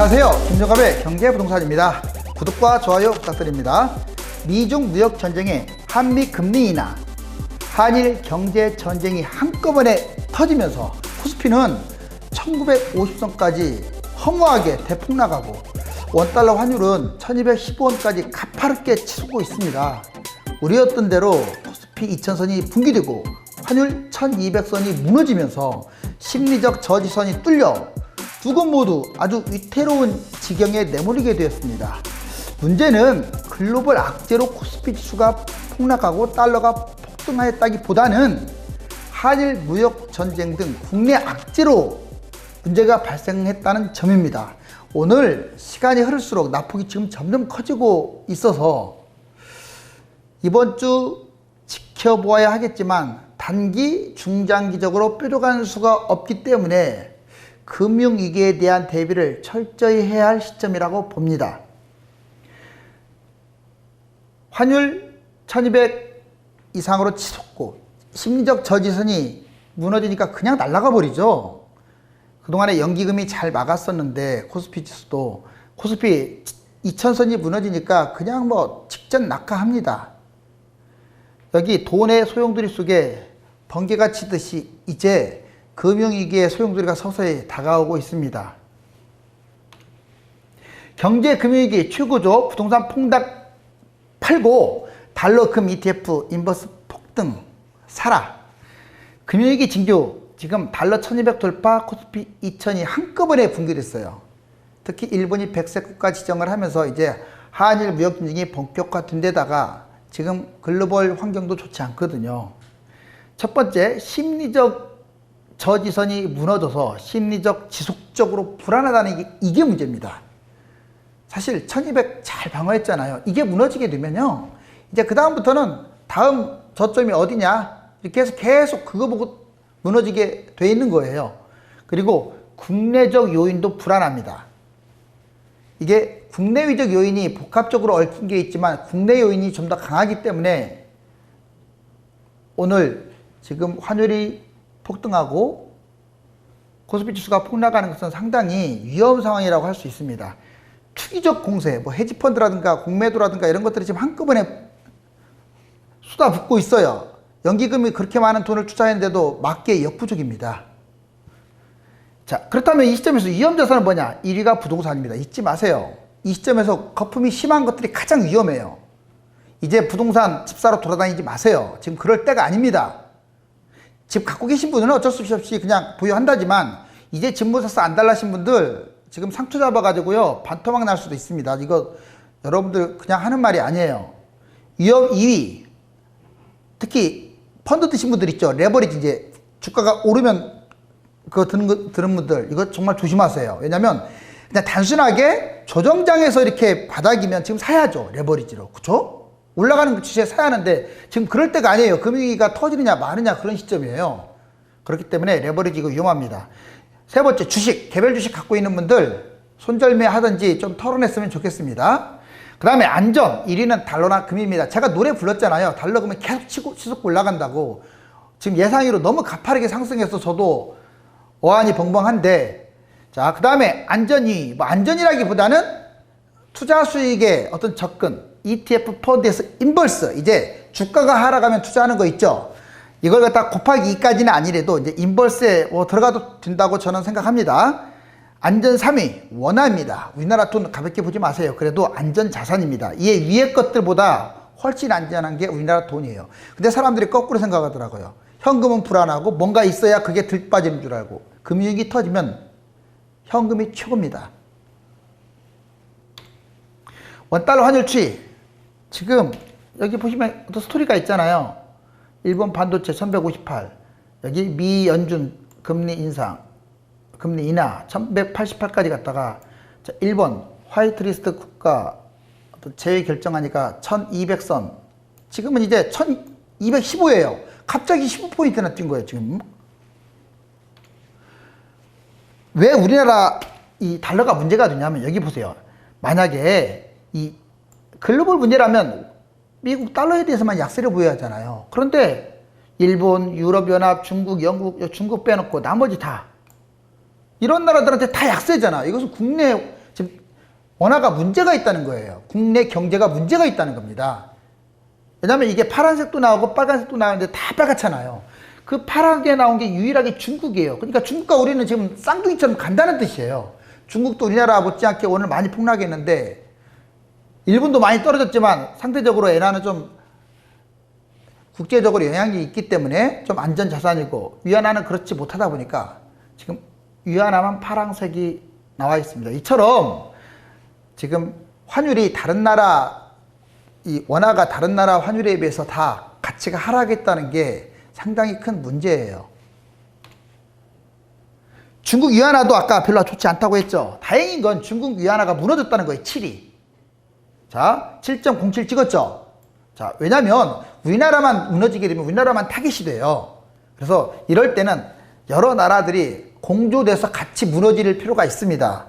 안녕하세요. 김종갑의 경제부동산입니다. 구독과 좋아요 부탁드립니다. 미중 무역 전쟁에 한미 금리 인하, 한일 경제 전쟁이 한꺼번에 터지면서 코스피는 1950선까지 허무하게 대폭락하고 원달러 환율은 1215원까지 가파르게 치솟고 있습니다. 우려했던 대로 코스피 2000선이 붕괴되고 환율 1200선이 무너지면서 심리적 저지선이 뚫려 두 곳 모두 아주 위태로운 지경에 내몰리게 되었습니다. 문제는 글로벌 악재로 코스피 지수가 폭락하고 달러가 폭등하였다기보다는 한일 무역 전쟁 등 국내 악재로 문제가 발생했다는 점입니다. 오늘 시간이 흐를수록 낙폭이 지금 점점 커지고 있어서 이번 주 지켜보아야 하겠지만 단기, 중장기적으로 뾰족한 수가 없기 때문에 금융위기에 대한 대비를 철저히 해야 할 시점이라고 봅니다. 환율 1200 이상으로 치솟고 심리적 저지선이 무너지니까 그냥 날아가 버리죠. 그동안에 연기금이 잘 막았었는데 코스피 지수도 코스피 2000선이 무너지니까 그냥 뭐 직전 낙하합니다. 여기 돈의 소용돌이 속에 번개가 치듯이 이제 금융위기의 소용돌이가 서서히 다가오고 있습니다. 경제금융위기 최고조 부동산 폭락 팔고 달러 금 ETF 인버스 폭등 사라. 금융위기 징조 지금 달러 1200 돌파 코스피 2000이 한꺼번에 붕괴됐어요. 특히 일본이 백색 국가 지정을 하면서 이제 한일 무역 전쟁이 본격화된 데다가 지금 글로벌 환경도 좋지 않거든요. 첫 번째, 심리적 저지선이 무너져서 심리적 지속적으로 불안하다는 이게 문제입니다. 사실 1200 잘 방어했잖아요. 이게 무너지게 되면요, 이제 그 다음부터는 다음 저점이 어디냐 이렇게 해서 계속 그거 보고 무너지게 돼 있는 거예요. 그리고 국내적 요인도 불안합니다. 이게 국내외적 요인이 복합적으로 얽힌 게 있지만 국내 요인이 좀 더 강하기 때문에 오늘 지금 환율이 폭등하고 코스피 지수가 폭락하는 것은 상당히 위험 상황이라고 할 수 있습니다. 투기적 공세, 뭐 헤지펀드라든가 공매도라든가 이런 것들이 지금 한꺼번에 쏟아붓고 있어요. 연기금이 그렇게 많은 돈을 투자했는데도 맞게 역부족입니다. 자, 그렇다면 이 시점에서 위험 자산은 뭐냐? 1위가 부동산입니다. 잊지 마세요. 이 시점에서 거품이 심한 것들이 가장 위험해요. 이제 부동산 집 사러 돌아다니지 마세요. 지금 그럴 때가 아닙니다. 집 갖고 계신 분은 어쩔 수 없이 그냥 보유한다지만 이제 집 못 사서 안달나신 분들 지금 상처 잡아가지고요 반토막 날 수도 있습니다. 이거 여러분들 그냥 하는 말이 아니에요. 위험 2위, 특히 펀드 드신 분들 있죠. 레버리지, 이제 주가가 오르면 그거 드는 분들 이거 정말 조심하세요. 왜냐면 그냥 단순하게 조정장에서 이렇게 바닥이면 지금 사야죠. 레버리지로. 그쵸? 올라가는 주식에 사야 하는데 지금 그럴 때가 아니에요. 금융위기가 터지느냐 마느냐 그런 시점이에요. 그렇기 때문에 레버리지 이거 위험합니다. 세 번째, 주식, 개별 주식 갖고 있는 분들 손절매 하든지 좀 털어냈으면 좋겠습니다. 그 다음에 안전, 1위는 달러나 금입니다. 제가 노래 불렀잖아요. 달러 금이 계속 치솟고 올라간다고. 지금 예상외로 너무 가파르게 상승해서 저도 어안이 벙벙한데, 자, 그 다음에 안전이, 뭐 안전이라기보다는 투자 수익의 어떤 접근, ETF 펀드에서 인버스, 이제 주가가 하락하면 투자하는 거 있죠. 이걸 갖다 곱하기 2까지는 아니래도 이제 인버스에 뭐 들어가도 된다고 저는 생각합니다. 안전 3위, 원화입니다. 우리나라 돈 가볍게 보지 마세요. 그래도 안전 자산입니다. 이 위에 것들보다 훨씬 안전한 게 우리나라 돈이에요. 근데 사람들이 거꾸로 생각하더라고요. 현금은 불안하고 뭔가 있어야 그게 들 빠지는 줄 알고. 금융위기 터지면 현금이 최고입니다. 원달러 환율 추이. 지금 여기 보시면 어떤 스토리가 있잖아요. 일본 반도체 1158, 여기 미 연준 금리 인상, 금리 인하 1188까지 갔다가, 자, 일본 화이트리스트 국가 어떤 제외 결정하니까 1200선, 지금은 이제 1215예요. 갑자기 15포인트나 뛴 거예요. 지금 왜 우리나라 이 달러가 문제가 되냐면, 여기 보세요. 만약에 이 글로벌 문제라면 미국 달러에 대해서만 약세를 보여야 하잖아요. 그런데 일본, 유럽연합, 중국, 영국, 중국 빼놓고 나머지 다 이런 나라들한테 다 약세잖아. 이것은 국내 원화가 문제가 있다는 거예요. 국내 경제가 문제가 있다는 겁니다. 왜냐하면 이게 파란색도 나오고 빨간색도 나오는데 다 빨갛잖아요. 그 파랗게 나온 게 유일하게 중국이에요. 그러니까 중국과 우리는 지금 쌍둥이처럼 간다는 뜻이에요. 중국도 우리나라 못지않게 오늘 많이 폭락했는데 일본도 많이 떨어졌지만 상대적으로 엔화는 좀 국제적으로 영향이 있기 때문에 좀 안전 자산이고 위안화는 그렇지 못하다 보니까 지금 위안화만 파란색이 나와 있습니다. 이처럼 지금 환율이 다른 나라 이 원화가 다른 나라 환율에 비해서 다 가치가 하락했다는 게 상당히 큰 문제예요. 중국 위안화도 아까 별로 좋지 않다고 했죠. 다행인 건 중국 위안화가 무너졌다는 거예요. 7이. 자, 7.07 찍었죠. 자, 왜냐면 우리나라만 무너지게 되면 우리나라만 타깃이 돼요. 그래서 이럴 때는 여러 나라들이 공조돼서 같이 무너질 필요가 있습니다.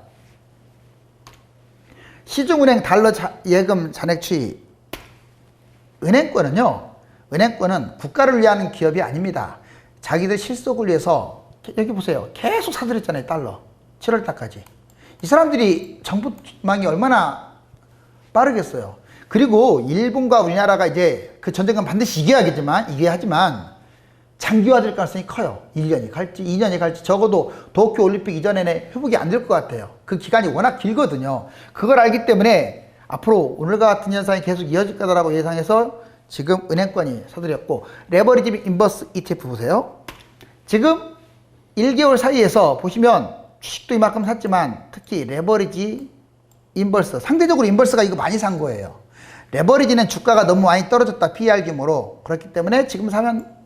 시중은행 달러 예금 잔액 추이. 은행권은요, 은행권은 국가를 위한 기업이 아닙니다. 자기들 실속을 위해서, 여기 보세요. 계속 사들였잖아요, 달러. 7월 달까지. 이 사람들이 정부망이 얼마나 빠르겠어요. 그리고 일본과 우리나라가 이제 그 전쟁은 반드시 이겨야하지만 장기화될 가능성이 커요. 1년이 갈지 2년이 갈지 적어도 도쿄 올림픽 이전에는 회복이 안 될 것 같아요. 그 기간이 워낙 길거든요. 그걸 알기 때문에 앞으로 오늘과 같은 현상이 계속 이어질 거다라고 예상해서 지금 은행권이 사들였고, 레버리지 인버스 ETF 보세요. 지금 1개월 사이에서 보시면 주식도 이만큼 샀지만 특히 레버리지 인버스, 상대적으로 인버스가 이거 많이 산 거예요. 레버리지는 주가가 너무 많이 떨어졌다, PER 규모로. 그렇기 때문에 지금 사면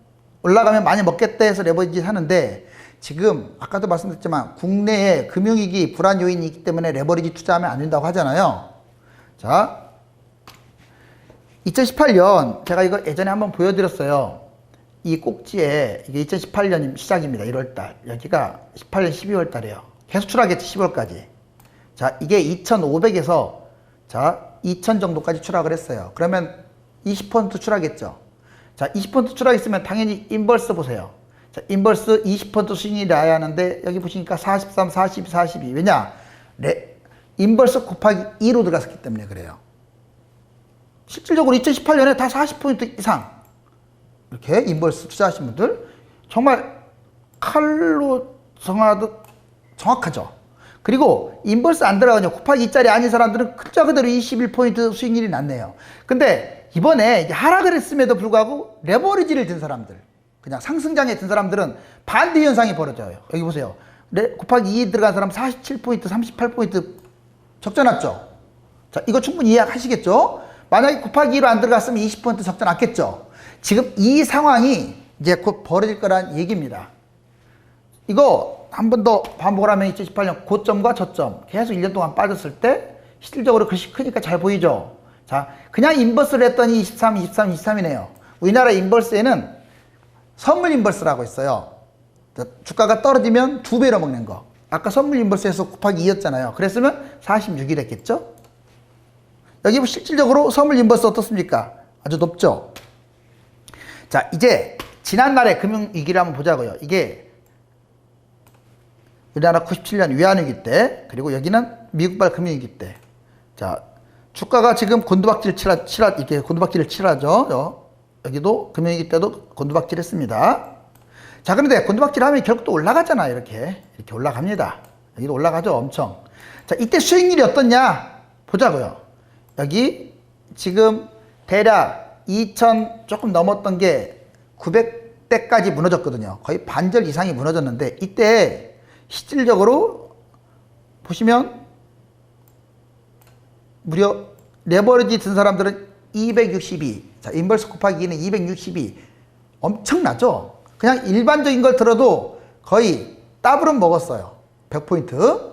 올라가면 많이 먹겠다 해서 레버리지 사는데, 지금 아까도 말씀드렸지만 국내에 금융위기 불안 요인이 있기 때문에 레버리지 투자하면 안 된다고 하잖아요. 자, 2018년 제가 이거 예전에 한번 보여드렸어요. 이 꼭지에 이게 2018년 시작입니다. 1월달. 여기가 18년 12월달이에요. 계속 추락했지, 10월까지. 자, 이게 2,500에서 자 2,000 정도까지 추락을 했어요. 그러면 20% 추락했죠. 자, 20% 추락했으면 당연히 인버스 보세요. 자, 인버스 20% 수익이 나야 하는데 여기 보시니까 43, 40, 42. 왜냐? 인버스 곱하기 2로 들어갔기 때문에 그래요. 실질적으로 2018년에 다 40% 이상 이렇게 인버스 투자하신 분들 정말 칼로 정하듯 정확하죠. 그리고 인버스 안 들어가냐 곱하기 2짜리 아닌 사람들은 글자 그대로 21% 수익률이 났네요. 근데 이번에 하락을 했음에도 불구하고 레버리지를 든 사람들, 그냥 상승장에 든 사람들은 반대 현상이 벌어져요. 여기 보세요. 곱하기 2 들어간 사람 47%, 38% 적자 났죠. 자, 이거 충분히 이해하시겠죠? 만약에 곱하기 2로 안 들어갔으면 20% 적자 났겠죠. 지금 이 상황이 이제 곧 벌어질 거란 얘기입니다. 이거 한 번 더 반복을 하면 2018년 고점과 저점 계속 1년 동안 빠졌을 때 실질적으로 글씨 크니까 잘 보이죠. 자, 그냥 인버스를 했더니 23, 23, 23이네요. 우리나라 인버스에는 선물 인버스라고 있어요. 주가가 떨어지면 2배로 먹는 거. 아까 선물 인버스에서 곱하기 2였잖아요. 그랬으면 46이 됐겠죠? 여기 실질적으로 선물 인버스 어떻습니까? 아주 높죠? 자, 이제 지난날의 금융위기를 한번 보자고요. 이게 우리나라 97년 위안위기 때, 그리고 여기는 미국발 금융위기 때. 자, 주가가 지금 곤두박질을 이렇게 곤두박질을 칠하죠. 여기도 금융위기 때도 곤두박질 했습니다. 자, 그런데 곤두박질 하면 결국 또 올라가잖아요. 이렇게 올라갑니다. 여기도 올라가죠. 엄청. 자, 이때 수익률이 어떻냐? 보자고요. 여기 지금 대략 2,000 조금 넘었던 게 900대까지 무너졌거든요. 거의 반절 이상이 무너졌는데, 이때 실질적으로 보시면 무려 레버리지 든 사람들은 262. 자, 인버스 곱하기 2는 262. 엄청나죠? 그냥 일반적인 걸 들어도 거의 더블은 먹었어요. 100포인트.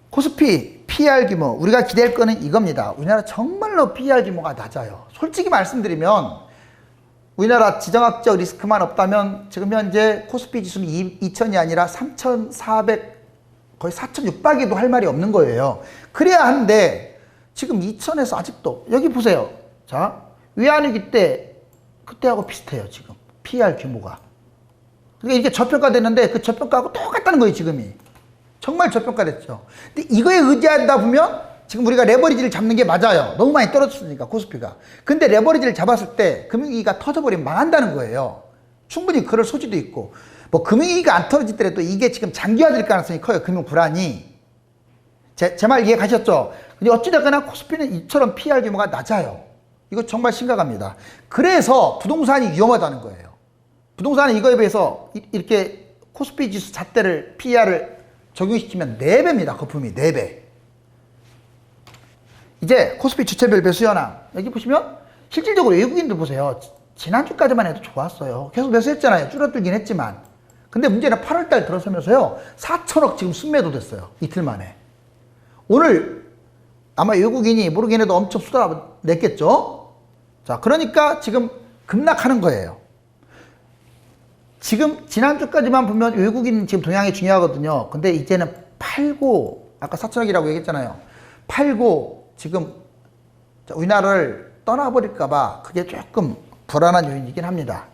코스피 PER 규모. 우리가 기대할 거는 이겁니다. 우리나라 정말로 PER 규모가 낮아요. 솔직히 말씀드리면 우리나라 지정학적 리스크만 없다면 지금 현재 코스피 지수는 2,000이 아니라 3,400, 거의 4,600에도 할 말이 없는 거예요. 그래야 하는데 지금 2,000에서 아직도 여기 보세요. 자, 위안위기 때 그때하고 비슷해요. 지금 PER 규모가. 그러니까 이게 저평가됐는데 그 저평가하고 똑같다는 거예요. 지금이 정말 저평가됐죠. 근데 이거에 의지하다 보면 지금 우리가 레버리지를 잡는 게 맞아요. 너무 많이 떨어졌으니까 코스피가. 근데 레버리지를 잡았을 때 금융위기가 터져버리면 망한다는 거예요. 충분히 그럴 소지도 있고, 뭐 금융위기가 안 터지더라도 이게 지금 장기화될 가능성이 커요. 금융 불안이. 제 말 이해 가셨죠? 근데 어찌됐거나 코스피는 이처럼 PR 규모가 낮아요. 이거 정말 심각합니다. 그래서 부동산이 위험하다는 거예요. 부동산은 이거에 비해서 이렇게 코스피 지수 잣대를 PR을 적용시키면 4배입니다. 거품이 4배. 이제 코스피 주체별 매수 현황. 여기 보시면 실질적으로 외국인들 보세요. 지난주까지만 해도 좋았어요. 계속 매수했잖아요. 줄어들긴 했지만. 근데 문제는 8월달 들어서면서요. 4천억 지금 순매도 됐어요. 이틀 만에. 오늘 아마 외국인이 모르긴 해도 엄청 수다 냈겠죠? 자, 그러니까 지금 급락하는 거예요. 지금 지난주까지만 보면 외국인 지금 동향이 중요하거든요. 근데 이제는 팔고, 아까 4천억이라고 얘기했잖아요. 팔고 지금 우리나라를 떠나버릴까봐 그게 조금 불안한 요인이긴 합니다.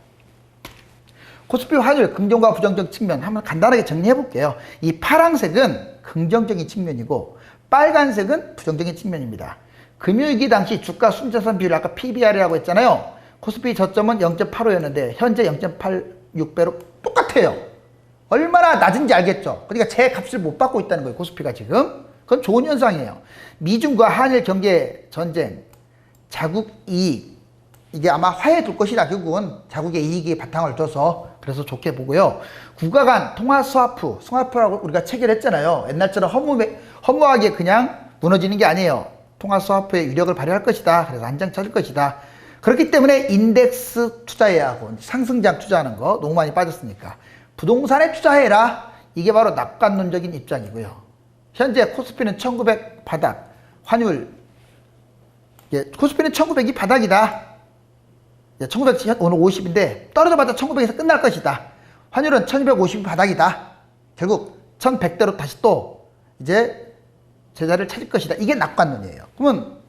코스피 환율 긍정과 부정적 측면 한번 간단하게 정리해 볼게요. 이 파란색은 긍정적인 측면이고 빨간색은 부정적인 측면입니다. 금요일기 당시 주가 순자산 비율 아까 PBR이라고 했잖아요. 코스피 저점은 0.85였는데 현재 0.86배로 똑같아요. 얼마나 낮은지 알겠죠? 그러니까 제 값을 못 받고 있다는 거예요. 코스피가 지금. 그건 좋은 현상이에요. 미중과 한일 경제 전쟁, 자국 이익, 이게 아마 화해 둘 것이다. 결국은 자국의 이익이 바탕을 둬서. 그래서 좋게 보고요. 국가 간 통화 스와프라고 우리가 체결했잖아요. 옛날처럼 허무하게 그냥 무너지는 게 아니에요. 통화 스와프의 위력을 발휘할 것이다. 그래서 안장 찾을 것이다. 그렇기 때문에 인덱스 투자해야 하고 상승장 투자하는 거 너무 많이 빠졌으니까 부동산에 투자해라. 이게 바로 낙관론적인 입장이고요. 현재 코스피는 1900 바닥, 환율, 코스피는 1900이 바닥이다. 1900 오늘 50인데 떨어져봤자 1900에서 끝날 것이다. 환율은 1250이 바닥이다. 결국 1100대로 다시 또 이제 제자리를 찾을 것이다. 이게 낙관론이에요. 그러면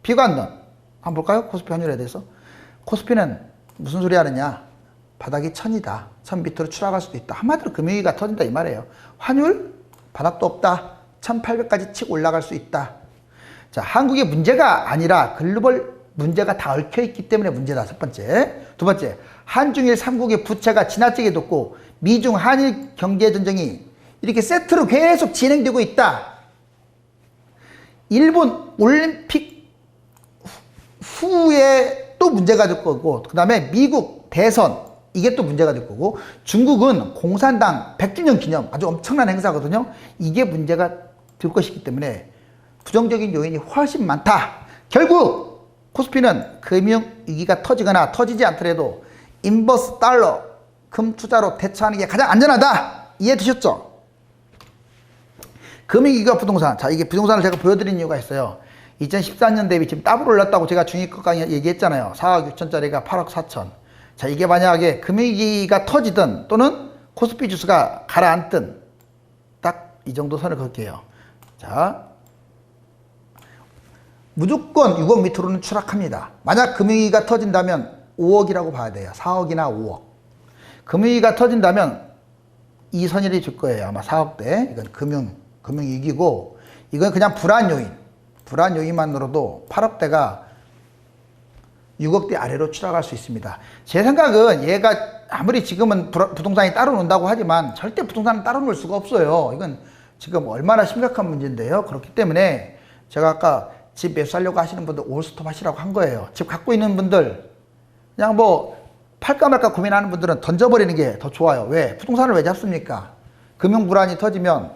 비관론 한번 볼까요? 코스피 환율에 대해서. 코스피는 무슨 소리 하느냐? 바닥이 1000이다. 1000 밑으로 추락할 수도 있다. 한마디로 금융위기가 터진다 이 말이에요. 환율 바닥도 없다. 1800까지 치고 올라갈 수 있다. 자, 한국의 문제가 아니라 글로벌 문제가 다 얽혀있기 때문에 문제다. 첫 번째. 두 번째, 한중일 3국의 부채가 지나치게 높고 미중 한일 경제전쟁이 이렇게 세트로 계속 진행되고 있다. 일본 올림픽 후에 또 문제가 될 거고, 그 다음에 미국 대선 이게 또 문제가 될 거고, 중국은 공산당 100주년 기념 아주 엄청난 행사거든요. 이게 문제가 될 것이기 때문에 부정적인 요인이 훨씬 많다. 결국 코스피는 금융위기가 터지거나 터지지 않더라도 인버스 달러 금 투자로 대처하는 게 가장 안전하다. 이해되셨죠? 금융위기와 부동산. 자, 이게 부동산을 제가 보여드린 이유가 있어요. 2014년 대비 지금 더블 올랐다고 제가 중위권 강의 얘기했잖아요. 4억 6천짜리가 8억 4천. 자, 이게 만약에 금융위기가 터지든 또는 코스피 지수가 가라앉든 딱 이 정도 선을 그을게요. 자, 무조건 6억 밑으로는 추락합니다. 만약 금융위기가 터진다면 5억이라고 봐야 돼요. 4억이나 5억. 금융위기가 터진다면 이 선율이 줄 거예요. 아마 4억대. 이건 금융위기고, 이건 그냥 불안 요인만으로도 8억대가 6억대 아래로 추락할 수 있습니다. 제 생각은 얘가 아무리 지금은 부동산이 따로 논다고 하지만 절대 부동산은 따로 놀 수가 없어요. 이건 지금 얼마나 심각한 문제인데요. 그렇기 때문에 제가 아까 집 매수하려고 하시는 분들 올스톱 하시라고 한 거예요. 집 갖고 있는 분들 그냥 뭐 팔까 말까 고민하는 분들은 던져버리는 게 더 좋아요. 왜? 부동산을 왜 잡습니까? 금융불안이 터지면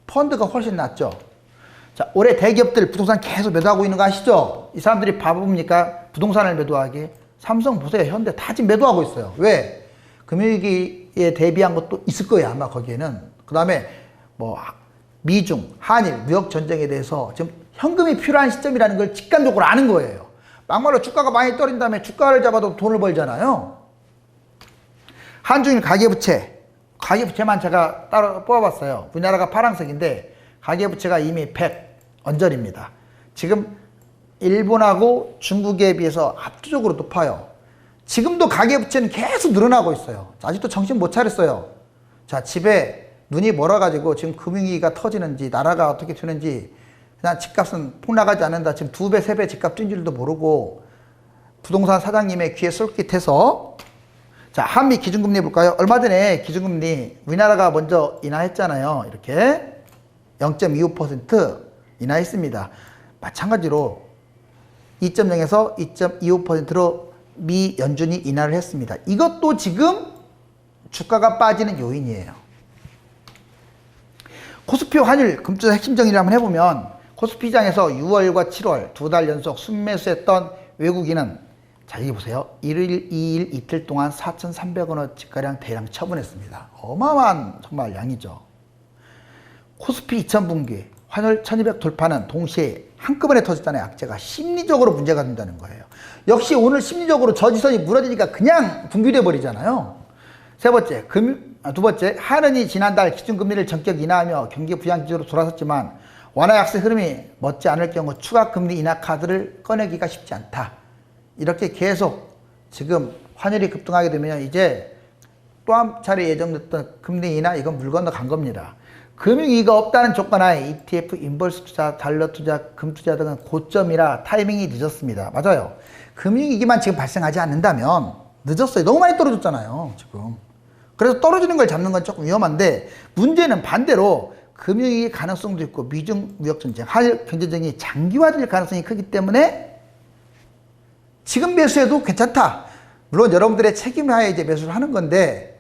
펀드가 훨씬 낫죠. 자, 올해 대기업들 부동산 계속 매도하고 있는 거 아시죠? 이 사람들이 바보입니까? 부동산을 매도하게. 삼성 보세요. 현대 다 지금 매도하고 있어요. 왜? 금융위기에 대비한 것도 있을 거예요. 아마 거기에는. 그 다음에 뭐 미중, 한일, 무역 전쟁에 대해서 지금 현금이 필요한 시점이라는 걸 직감적으로 아는 거예요. 막말로 주가가 많이 떨어진 다음에 주가를 잡아도 돈을 벌잖아요. 한중일 가계부채만 제가 따로 뽑아봤어요. 우리나라가 파란색인데 가계부채가 이미 100 언저리입니다. 지금 일본하고 중국에 비해서 압도적으로 높아요. 지금도 가계부채는 계속 늘어나고 있어요. 아직도 정신 못 차렸어요. 자, 집에 눈이 멀어가지고 지금 금융위기가 터지는지 나라가 어떻게 되는지 그냥 집값은 폭락하지 않는다. 지금 2배, 3배 집값 뛴 줄도 모르고 부동산 사장님의 귀에 쏠깃해서 자, 한미 기준금리 볼까요? 얼마 전에 기준금리 우리나라가 먼저 인하했잖아요. 이렇게 0.25% 인하했습니다. 마찬가지로 2.0에서 2.25%로 미 연준이 인하를 했습니다. 이것도 지금 주가가 빠지는 요인이에요. 코스피 환율 금투자 핵심 정리를 한번 해보면 코스피 시장에서 6월과 7월 2달 연속 순매수했던 외국인은 자, 여기 보세요. 1일, 2일, 이틀 동안 4,300원어치가량 대량 처분했습니다. 어마어마한 정말 양이죠. 코스피 2000분기 환율 1200 돌파는 동시에 한꺼번에 터졌다는 악재가 심리적으로 문제가 된다는 거예요. 역시 오늘 심리적으로 저지선이 무너지니까 그냥 붕괴돼 버리잖아요. 두 번째, 한은이 지난달 기준금리를 전격 인하하며 경기 부양 기조로 돌아섰지만 완화 약세 흐름이 멎지 않을 경우 추가 금리 인하 카드를 꺼내기가 쉽지 않다. 이렇게 계속 지금 환율이 급등하게 되면 이제 또 한 차례 예정됐던 금리 인하 이건 물 건너 간 겁니다. 금융위기가 없다는 조건하에 ETF, 인버스 투자, 달러 투자, 금 투자 등은 고점이라 타이밍이 늦었습니다. 맞아요. 금융위기만 지금 발생하지 않는다면 늦었어요. 너무 많이 떨어졌잖아요. 지금. 그래서 떨어지는 걸 잡는 건 조금 위험한데 문제는 반대로 금융위기 가능성도 있고 미중 무역전쟁, 한일 경제전쟁이 장기화될 가능성이 크기 때문에 지금 매수해도 괜찮다. 물론 여러분들의 책임하에 이제 매수를 하는 건데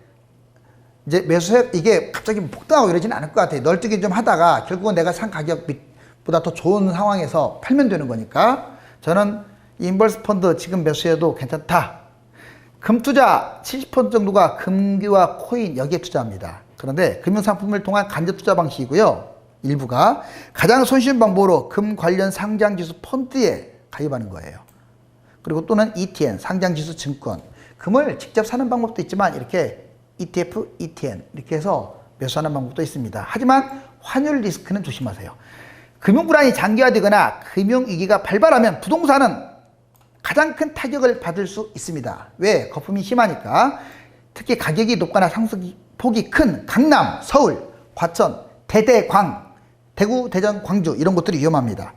이제 매수해 이게 갑자기 폭등하고 이러지는 않을 것 같아요. 널뛰기 좀 하다가 결국은 내가 산 가격보다 더 좋은 상황에서 팔면 되는 거니까 저는 인버스 펀드 지금 매수해도 괜찮다. 금 투자 70% 정도가 금기와 코인 여기에 투자합니다. 그런데 금융상품을 통한 간접 투자 방식이고요. 일부가 가장 손쉬운 방법으로 금 관련 상장지수 펀드에 가입하는 거예요. 그리고 또는 ETN, 상장지수 증권. 금을 직접 사는 방법도 있지만 이렇게 ETF, ETN 이렇게 해서 매수하는 방법도 있습니다. 하지만 환율 리스크는 조심하세요. 금융불안이 장기화되거나 금융위기가 발발하면 부동산은 가장 큰 타격을 받을 수 있습니다. 왜? 거품이 심하니까. 특히 가격이 높거나 상승폭이 큰 강남, 서울, 과천, 대대광, 대구, 대전, 광주 이런 곳들이 위험합니다.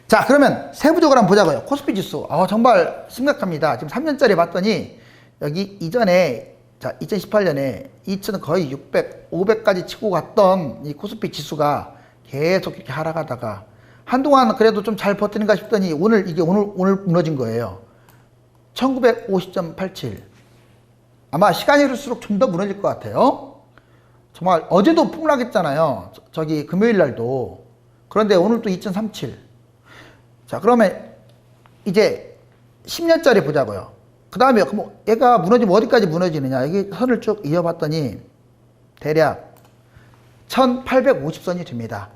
자, 그러면 세부적으로 한번 보자고요. 코스피 지수 정말 심각합니다. 지금 3년짜리 봤더니 여기 이전에 자 2018년에 2천 거의 600, 500까지 치고 갔던 이 코스피 지수가 계속 이렇게 하락하다가 한동안 그래도 좀 잘 버티는가 싶더니 오늘 무너진 거예요. 1950.87. 아마 시간이 흐를수록 좀 더 무너질 것 같아요. 정말 어제도 폭락했잖아요. 저기 금요일 날도. 그런데 오늘 또 2.37. 자, 그러면 이제 10년짜리 보자고요. 그 다음에 얘가 무너지면 어디까지 무너지느냐. 여기 선을 쭉 이어봤더니 대략 1850선이 됩니다.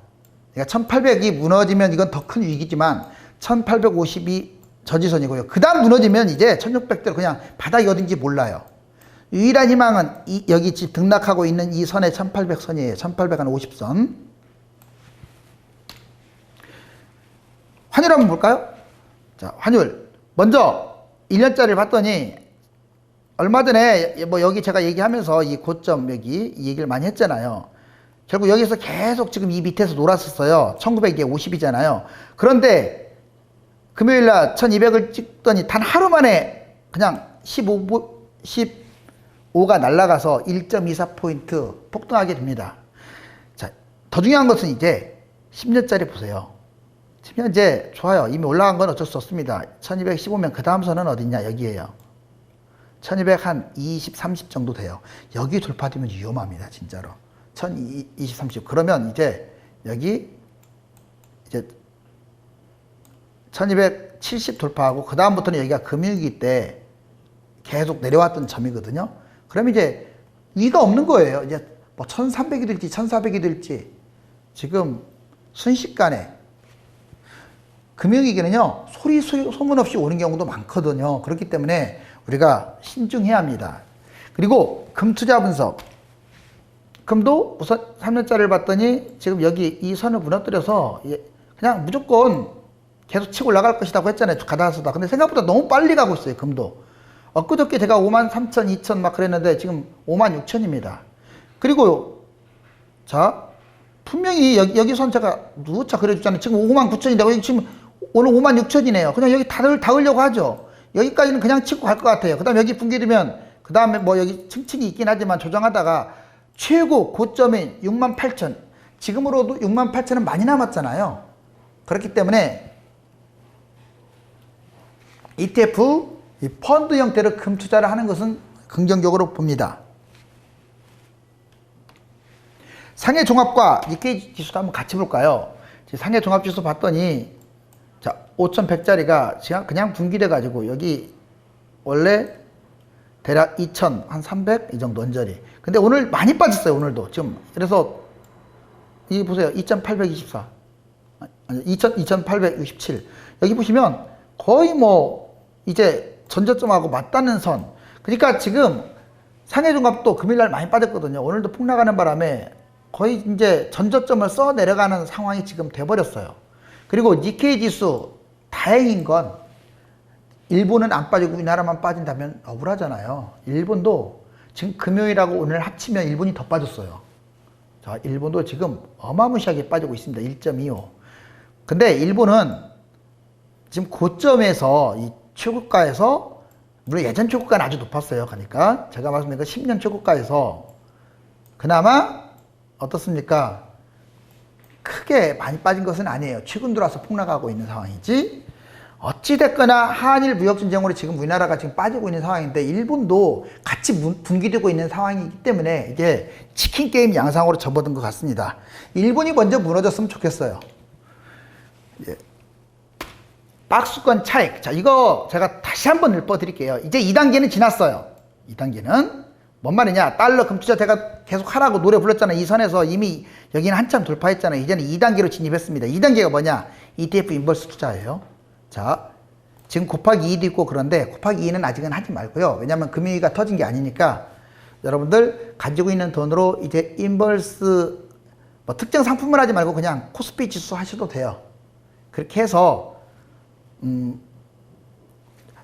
그러니까 1800이 무너지면 이건 더 큰 위기지만 1850이 저지선이고요. 그 다음 무너지면 이제 1600대로 그냥 바닥이 어딘지 몰라요. 유일한 희망은 여기 지금 등락하고 있는 이 선의 1800선이에요. 1850선. 환율 한번 볼까요? 자, 환율. 먼저 1년짜리를 봤더니 얼마 전에 여기 제가 얘기하면서 이 고점 여기 이 얘기를 많이 했잖아요. 결국 여기서 계속 지금 이 밑에서 놀았었어요. 1950이잖아요. 그런데 금요일날 1200을 찍더니 단 하루 만에 그냥 15가 날아가서 1.24포인트 폭등하게 됩니다. 자, 더 중요한 것은 이제 10년짜리 보세요. 10년째 좋아요. 이미 올라간 건 어쩔 수 없습니다. 1215면 그 다음 선은 어디냐? 여기에요. 1200 한 20, 30 정도 돼요. 여기 돌파되면 위험합니다. 진짜로. 1220, 30. 그러면 이제 여기 이제 1270 돌파하고 그 다음부터는 여기가 금융위기 때 계속 내려왔던 점이거든요. 그럼 이제 위가 없는 거예요. 이제 뭐 1300이 될지 1400이 될지 지금 순식간에 금융위기는요 소문 없이 오는 경우도 많거든요. 그렇기 때문에 우리가 신중해야 합니다. 그리고 금 투자 분석. 금도 우선 3년짜리를 봤더니 지금 여기 이 선을 무너뜨려서 그냥 무조건 계속 치고 올라갈 것이라고 했잖아요. 가다서다. 근데 생각보다 너무 빨리 가고 있어요. 금도. 엊그저께 제가 53,000, 2,000 막 그랬는데 지금 56,000입니다. 그리고 자, 분명히 여기선 제가 누차 그려줬잖아요. 지금 59,000인데 여기 지금 오늘 56,000이네요. 그냥 여기 닿으려고 하죠. 여기까지는 그냥 치고 갈 것 같아요. 그 다음에 여기 붕괴되면 그 다음에 뭐 여기 층층이 있긴 하지만 조정하다가 최고 고점인 68,000, 지금으로도 68,000은 많이 남았잖아요. 그렇기 때문에 ETF 이 펀드 형태로 금 투자를 하는 것은 긍정적으로 봅니다. 상해 종합과 니케이 지수도 한번 같이 볼까요? 상해 종합 지수 봤더니 자 5,100짜리가 그냥 분기돼 가지고 여기 원래 대략 2,000, 한 300 이 정도 언저리. 근데 오늘 많이 빠졌어요. 오늘도 지금. 그래서 이 보세요. 2,824, 아니 2,867. 여기 보시면 거의 뭐 이제 전저점하고 맞닿는 선. 그러니까 지금 상해 종합도 금일날 많이 빠졌거든요. 오늘도 폭락하는 바람에 거의 이제 전저점을 써 내려가는 상황이 지금 돼버렸어요. 그리고 니케이 지수 다행인 건 일본은 안 빠지고 우리나라만 빠진다면 억울하잖아요. 일본도 지금 금요일하고 오늘 합치면 일본이 더 빠졌어요. 자, 일본도 지금 어마무시하게 빠지고 있습니다. 1.25. 근데 일본은 지금 고점에서 이 최고가에서 물론 예전 최고가는 아주 높았어요. 그러니까 제가 말씀드린 그 10년 최고가에서 그나마 어떻습니까? 크게 많이 빠진 것은 아니에요. 최근 들어와서 폭락하고 있는 상황이지. 어찌됐거나 한일 무역전쟁으로 지금 우리나라가 지금 빠지고 있는 상황인데 일본도 같이 분기되고 있는 상황이기 때문에 이게 치킨 게임 양상으로 접어든 것 같습니다. 일본이 먼저 무너졌으면 좋겠어요. 예. 박스권 차익. 자, 이거 제가 다시 한번 읊어드릴게요. 이제 2단계는 지났어요. 2단계는 뭔 말이냐? 달러 금투자 제가 계속 하라고 노래 불렀잖아요. 이 선에서 이미 여기는 한참 돌파했잖아요. 이제는 2단계로 진입했습니다. 2단계가 뭐냐? ETF 인버스 투자예요. 자, 지금 곱하기 2도 있고 그런데 곱하기 2는 아직은 하지 말고요. 왜냐하면 금융위기가 터진 게 아니니까 여러분들 가지고 있는 돈으로 이제 인버스 뭐 특정 상품을 하지 말고 그냥 코스피 지수 하셔도 돼요. 그렇게 해서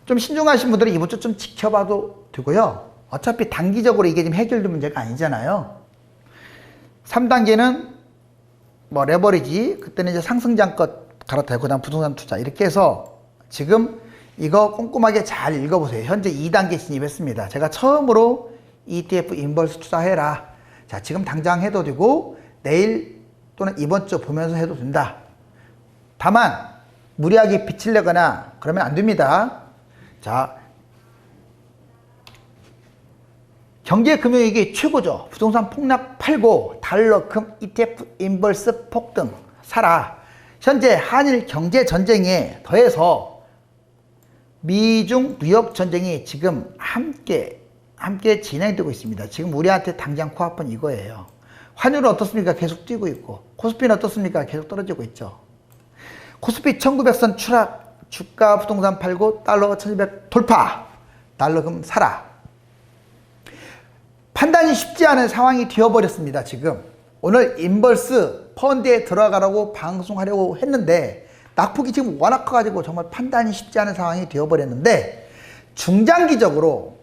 좀 신중하신 분들은 이번 주 좀 지켜봐도 되고요. 어차피 단기적으로 이게 지금 해결될 문제가 아니잖아요. 3단계는 뭐 레버리지, 그때는 이제 상승장껏 갈아타고 그다음 부동산 투자 이렇게 해서 지금 이거 꼼꼼하게 잘 읽어보세요. 현재 2단계 진입했습니다. 제가 처음으로 ETF 인버스 투자해라. 자, 지금 당장 해도 되고 내일 또는 이번 주 보면서 해도 된다. 다만 무리하게 빚을 내거나 그러면 안 됩니다. 자, 경제금융위기 최고죠. 부동산 폭락 팔고 달러 금 ETF 인버스 폭등 사라. 현재 한일 경제전쟁에 더해서 미중 무역전쟁이 지금 함께 진행되고 있습니다. 지금 우리한테 당장 코앞은 이거예요. 환율은 어떻습니까? 계속 뛰고 있고. 코스피는 어떻습니까? 계속 떨어지고 있죠. 코스피 1900선 추락, 주가 부동산 팔고 달러 1200 돌파, 달러금 사라. 판단이 쉽지 않은 상황이 되어버렸습니다. 지금 오늘 인버스 펀드에 들어가라고 방송하려고 했는데 낙폭이 지금 워낙 커가지고 정말 판단이 쉽지 않은 상황이 되어버렸는데 중장기적으로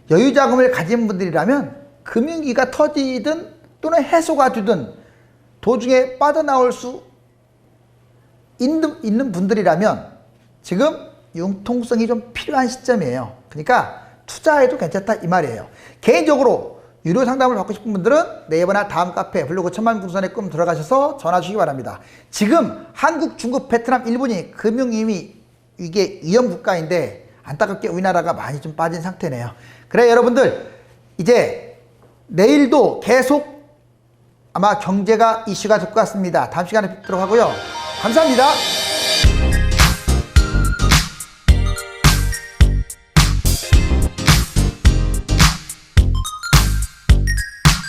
여유자금을 가진 분들이라면 금융위기가 터지든 또는 해소가 되든 도중에 빠져나올 수 있는 분들이라면 지금 융통성이 좀 필요한 시점이에요. 그러니까 투자해도 괜찮다 이 말이에요. 개인적으로 유료 상담을 받고 싶은 분들은 네이버나 다음 카페 블로그 천만 부동산의 꿈 들어가셔서 전화 주시기 바랍니다. 지금 한국, 중국, 베트남, 일본이 금융위기 위험 국가인데 안타깝게 우리나라가 많이 좀 빠진 상태네요. 그래 여러분들 이제 내일도 계속 아마 경제가 이슈가 될 것 같습니다. 다음 시간에 뵙도록 하고요. 감사합니다.